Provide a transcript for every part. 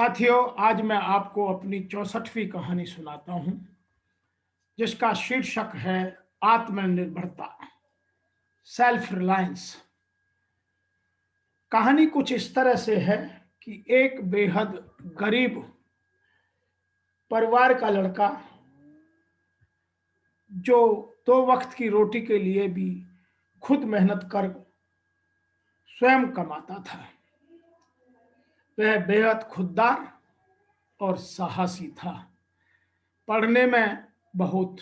साथियों, आज मैं आपको अपनी 64वीं कहानी सुनाता हूं, जिसका शीर्षक है आत्मनिर्भरता, सेल्फ रिलायंस। कहानी कुछ इस तरह से है कि एक बेहद गरीब परिवार का लड़का, जो 2 वक्त की रोटी के लिए भी खुद मेहनत कर स्वयं कमाता था, वह बेहद खुददार और साहसी था। पढ़ने में बहुत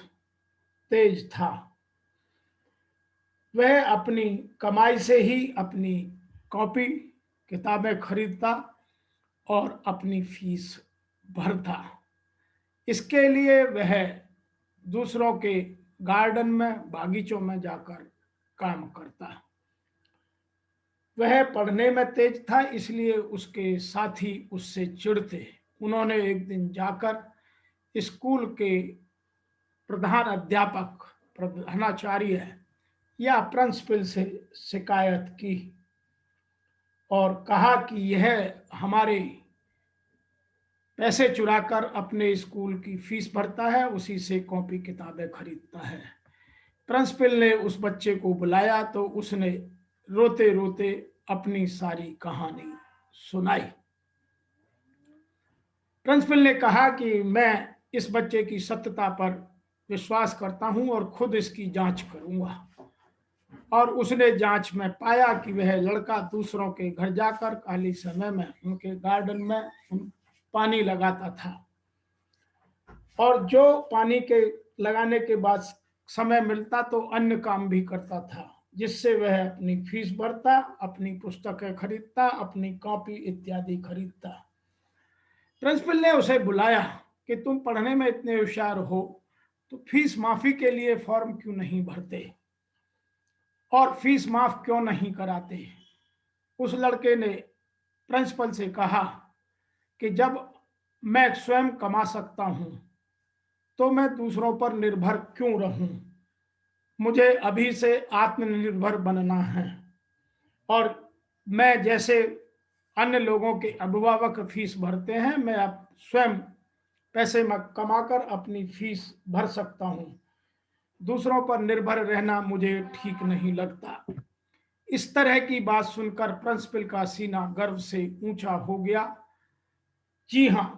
तेज था। वह अपनी कमाई से ही अपनी कॉपी किताबें खरीदता और अपनी फीस भरता। इसके लिए वह दूसरों के गार्डन में, बागीचों में जाकर काम करता। वह पढ़ने में तेज था, इसलिए उसके साथी उससे चिढ़ते। उन्होंने एक दिन जाकर स्कूल के प्रधान अध्यापक, प्रधानाचार्य या प्रिंसिपल से शिकायत की और कहा कि यह हमारे पैसे चुराकर अपने स्कूल की फीस भरता है, उसी से कॉपी किताबें खरीदता है। प्रिंसिपल ने उस बच्चे को बुलाया तो उसने रोते रोते अपनी सारी कहानी सुनाई। प्रिंसिपल ने कहा कि मैं इस बच्चे की सत्यता पर विश्वास करता हूं और खुद इसकी जांच करूंगा। और उसने जांच में पाया कि वह लड़का दूसरों के घर जाकर खाली समय में उनके गार्डन में पानी लगाता था, और जो पानी के लगाने के बाद समय मिलता तो अन्य काम भी करता था, जिससे वह अपनी फीस भरता, अपनी पुस्तकें खरीदता, अपनी कॉपी इत्यादि खरीदता। प्रिंसिपल ने उसे बुलाया कि तुम पढ़ने में इतने होशियार हो तो फीस माफी के लिए फॉर्म क्यों नहीं भरते और फीस माफ क्यों नहीं कराते। उस लड़के ने प्रिंसिपल से कहा कि जब मैं स्वयं कमा सकता हूं तो मैं दूसरों पर निर्भर क्यों रहूं। मुझे अभी से आत्मनिर्भर बनना है और मैं जैसे अन्य लोगों के अभिभावक फीस भरते हैं, मैं अब स्वयं पैसे कमाकर अपनी फीस भर सकता हूं। दूसरों पर निर्भर रहना मुझे ठीक नहीं लगता। इस तरह की बात सुनकर प्रिंसिपल का सीना गर्व से ऊंचा हो गया। जी हां,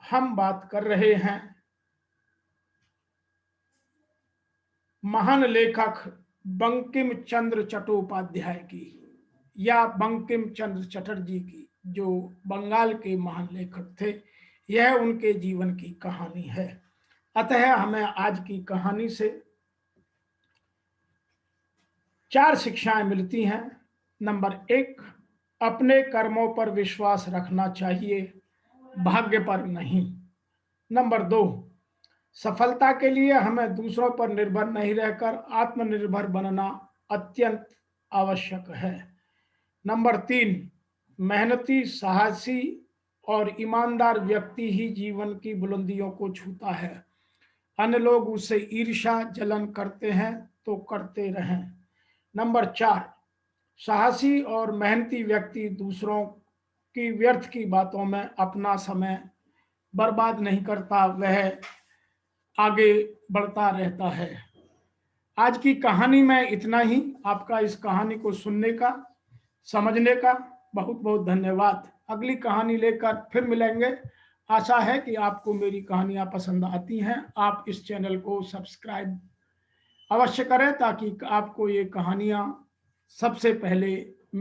हम बात कर रहे हैं महान लेखक बंकिम चंद्र चट्टोपाध्याय की, या बंकिम चंद्र चटर्जी की, जो बंगाल के महान लेखक थे। यह उनके जीवन की कहानी है। अतः हमें आज की कहानी से 4 शिक्षाएं मिलती हैं। नंबर 1, अपने कर्मों पर विश्वास रखना चाहिए, भाग्य पर नहीं। नंबर 2, सफलता के लिए हमें दूसरों पर निर्भर नहीं रहकर आत्मनिर्भर बनना अत्यंत आवश्यक है। नंबर 3, मेहनती, साहसी और ईमानदार व्यक्ति ही जीवन की बुलंदियों को छूता है। अन्य लोग उससे ईर्ष्या, जलन करते हैं तो करते रहें। नंबर 4, साहसी और मेहनती व्यक्ति दूसरों की व्यर्थ की बातों में अपना समय बर्बाद नहीं करता, वह आगे बढ़ता रहता है। आज की कहानी में इतना ही। आपका इस कहानी को सुनने का, समझने का बहुत बहुत धन्यवाद। अगली कहानी लेकर फिर मिलेंगे। आशा है कि आपको मेरी कहानियां पसंद आती हैं। आप इस चैनल को सब्सक्राइब अवश्य करें ताकि आपको ये कहानियां सबसे पहले